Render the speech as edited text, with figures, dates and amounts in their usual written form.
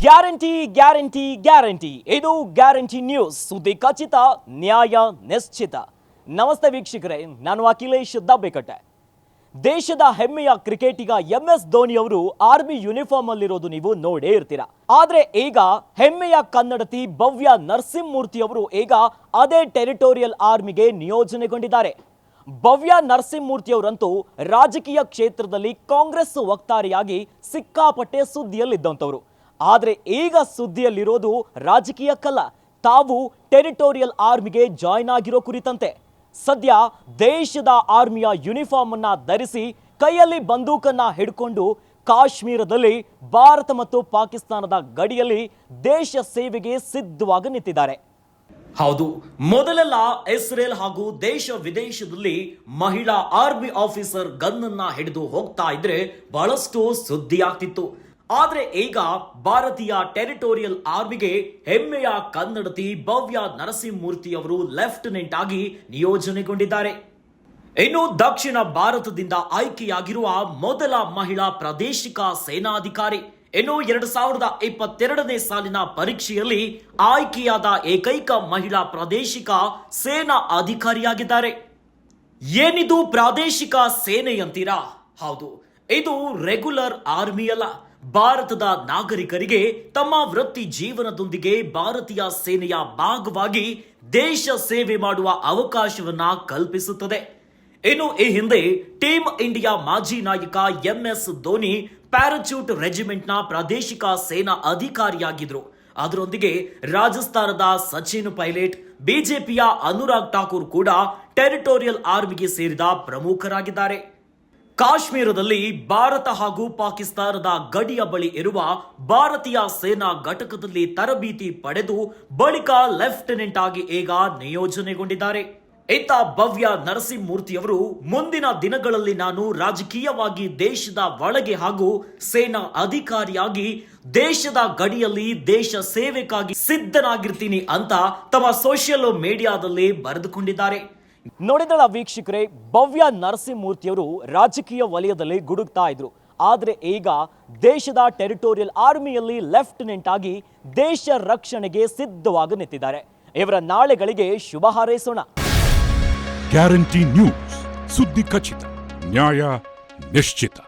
Guarantee guarantee guarantee ಇದು guarantee news. ಸುದ್ದಿ ಖಚಿತ, ನ್ಯಾಯ ನಿಶ್ಚಿತ. ನಮಸ್ತೆ ವೀಕ್ಷಕರೇ, ನಾನು ಅಖಿಲೇಶ್ ದಬ್ಬೆಕಟ್ಟೆ. ದೇಶದ ಹೆಮ್ಮೆಯ ಕ್ರಿಕೆಟಿಗ MS ಧೋನಿ ಅವರು ಆರ್ಮಿ ಯೂನಿಫಾರ್ಮ್ ಅಲ್ಲಿರೋದು ನೀವು ನೋಡೇ ಇರ್ತೀರಾ. ಆದ್ರೆ ಈಗ ಹೆಮ್ಮೆಯ ಕನ್ನಡತಿ ಭವ್ಯ ನರಸಿಂಹಮೂರ್ತಿ ಅವರು ಈಗ ಅದೇ ಟೆರಿಟೋರಿಯಲ್ ಆರ್ಮಿಗೆ ನಿಯೋಜನೆಗೊಂಡಿದ್ದಾರೆ. ಭವ್ಯ ನರಸಿಂಹಮೂರ್ತಿ ಅವರಂತೂ ರಾಜಕೀಯ ಕ್ಷೇತ್ರದಲ್ಲಿ ಕಾಂಗ್ರೆಸ್ ವಕ್ತಾರಿಯಾಗಿ ಸಿಕ್ಕಾಪಟ್ಟೆ ಸುದ್ದಿಯಲ್ಲಿದ್ದಂಥವ್ರು. ಆದ್ರೆ ಈಗ ಸುದ್ದಿಯಲ್ಲಿರೋದು ರಾಜಕೀಯಕ್ಕಲ್ಲ, ತಾವು ಟೆರಿಟೋರಿಯಲ್ ಆರ್ಮಿಗೆ ಜಾಯ್ನ್ ಆಗಿರೋ ಕುರಿತಂತೆ. ಸದ್ಯ ದೇಶದ ಆರ್ಮಿಯ ಯೂನಿಫಾರ್ಮ್ ಅನ್ನ ಧರಿಸಿ ಕೈಯಲ್ಲಿ ಬಂದೂಕನ್ನ ಹಿಡ್ಕೊಂಡು ಕಾಶ್ಮೀರದಲ್ಲಿ ಭಾರತ ಮತ್ತು ಪಾಕಿಸ್ತಾನದ ಗಡಿಯಲ್ಲಿ ದೇಶ ಸೇವೆಗೆ ಸಿದ್ಧವಾಗಿ ನಿಂತಿದ್ದಾರೆ. ಹೌದು, ಮೊದಲೆಲ್ಲ ಇಸ್ರೇಲ್ ಹಾಗೂ ದೇಶ ವಿದೇಶದಲ್ಲಿ ಮಹಿಳಾ ಆರ್ಮಿ ಆಫೀಸರ್ ಗನ್ನನ್ನ ಹಿಡಿದು ಹೋಗ್ತಾ ಇದ್ರೆ ಬಹಳಷ್ಟು ಸುದ್ದಿ ಆಗ್ತಿತ್ತು. ಆದ್ರೆ ಈಗ ಭಾರತೀಯ ಟೆರಿಟೋರಿಯಲ್ ಆರ್ಮಿಗೆ ಹೆಮ್ಮೆಯ ಕನ್ನಡತಿ ಭವ್ಯ ನರಸಿಂಹಮೂರ್ತಿ ಅವರು ಲೆಫ್ಟಿನೆಂಟ್ ಆಗಿ ನಿಯೋಜನೆಗೊಂಡಿದ್ದಾರೆ. ಇನ್ನು ದಕ್ಷಿಣ ಭಾರತದಿಂದ ಆಯ್ಕೆಯಾಗಿರುವ ಮೊದಲ ಮಹಿಳಾ ಪ್ರಾದೇಶಿಕ ಸೇನಾಧಿಕಾರಿ. ಇನ್ನು 2022ನೇ ಸಾಲಿನ ಪರೀಕ್ಷೆಯಲ್ಲಿ ಆಯ್ಕೆಯಾದ ಏಕೈಕ ಮಹಿಳಾ ಪ್ರಾದೇಶಿಕ ಸೇನಾ ಅಧಿಕಾರಿಯಾಗಿದ್ದಾರೆ. ಏನಿದು ಪ್ರಾದೇಶಿಕ ಸೇನೆ ಅಂತೀರಾ? ಹೌದು, ಇದು ರೆಗ್ಯುಲರ್ ಆರ್ಮಿ ಅಲ್ಲ. ಭಾರತದ ನಾಗರಿಕರಿಗೆ ತಮ್ಮ ವೃತ್ತಿ ಜೀವನದೊಂದಿಗೆ ಭಾರತೀಯ ಸೇನೆಯ ಭಾಗವಾಗಿ ದೇಶ ಸೇವೆ ಮಾಡುವ ಅವಕಾಶವನ್ನ ಕಲ್ಪಿಸುತ್ತದೆ. ಇನ್ನು ಈ ಹಿಂದೆ ಟೀಮ್ ಇಂಡಿಯಾ ಮಾಜಿ ನಾಯಕ MS ಧೋನಿ ಪ್ಯಾರಾಚೂಟ್ ರೆಜಿಮೆಂಟ್ನ ಪ್ರಾದೇಶಿಕ ಸೇನಾ ಅಧಿಕಾರಿಯಾಗಿದ್ರು. ಅದರೊಂದಿಗೆ ರಾಜಸ್ಥಾನದ ಸಚಿನ್ ಪೈಲಟ್, ಬಿಜೆಪಿಯ ಅನುರಾಗ್ ಠಾಕೂರ್ ಕೂಡ ಟೆರಿಟೋರಿಯಲ್ ಆರ್ಮಿಗೆ ಸೇರಿದ ಪ್ರಮುಖರಾಗಿದ್ದಾರೆ. ಕಾಶ್ಮೀರದಲ್ಲಿ ಭಾರತ ಹಾಗೂ ಪಾಕಿಸ್ತಾನದ ಗಡಿಯ ಬಳಿ ಇರುವ ಭಾರತೀಯ ಸೇನಾ ಘಟಕದಲ್ಲಿ ತರಬೇತಿ ಪಡೆದು ಬಳಿಕ ಲೆಫ್ಟಿನೆಂಟ್ ಆಗಿ ಈಗ ನಿಯೋಜನೆಗೊಂಡಿದ್ದಾರೆ. ಇತ್ತ ಭವ್ಯ ನರಸಿಂಹಮೂರ್ತಿಯವರು ಮುಂದಿನ ದಿನಗಳಲ್ಲಿ ನಾನು ರಾಜಕೀಯವಾಗಿ ದೇಶದ ಒಳಗೆ ಹಾಗೂ ಸೇನಾ ಅಧಿಕಾರಿಯಾಗಿ ದೇಶದ ಗಡಿಯಲ್ಲಿ ದೇಶ ಸೇವೆಗಾಗಿ ಸಿದ್ಧನಾಗಿರ್ತೀನಿ ಅಂತ ತಮ್ಮ ಸೋಷಿಯಲ್ ಮೀಡಿಯಾದಲ್ಲಿ ಬರೆದುಕೊಂಡಿದ್ದಾರೆ. ನೋಡಿದಳ ವೀಕ್ಷಕರೇ, ಭವ್ಯ ನರಸಿಂಹಮೂರ್ತಿಯವರು ರಾಜಕೀಯ ವಲಯದಲ್ಲಿ ಗುಡುಗ್ತಾ ಇದ್ರು. ಆದ್ರೆ ಈಗ ದೇಶದ ಟೆರಿಟೋರಿಯಲ್ ಆರ್ಮಿಯಲ್ಲಿ ಲೆಫ್ಟಿನೆಂಟ್ ಆಗಿ ದೇಶ ರಕ್ಷಣೆಗೆ ಸಿದ್ಧವಾಗಿ ನಿಂತಿದ್ದಾರೆ. ಇವರ ನಾಳೆಗಳಿಗೆ ಶುಭ ಹಾರೈಸೋಣ. ಗ್ಯಾರಂಟಿ ನ್ಯೂಸ್, ಸುದ್ದಿ ಖಚಿತ, ನ್ಯಾಯ ನಿಶ್ಚಿತ.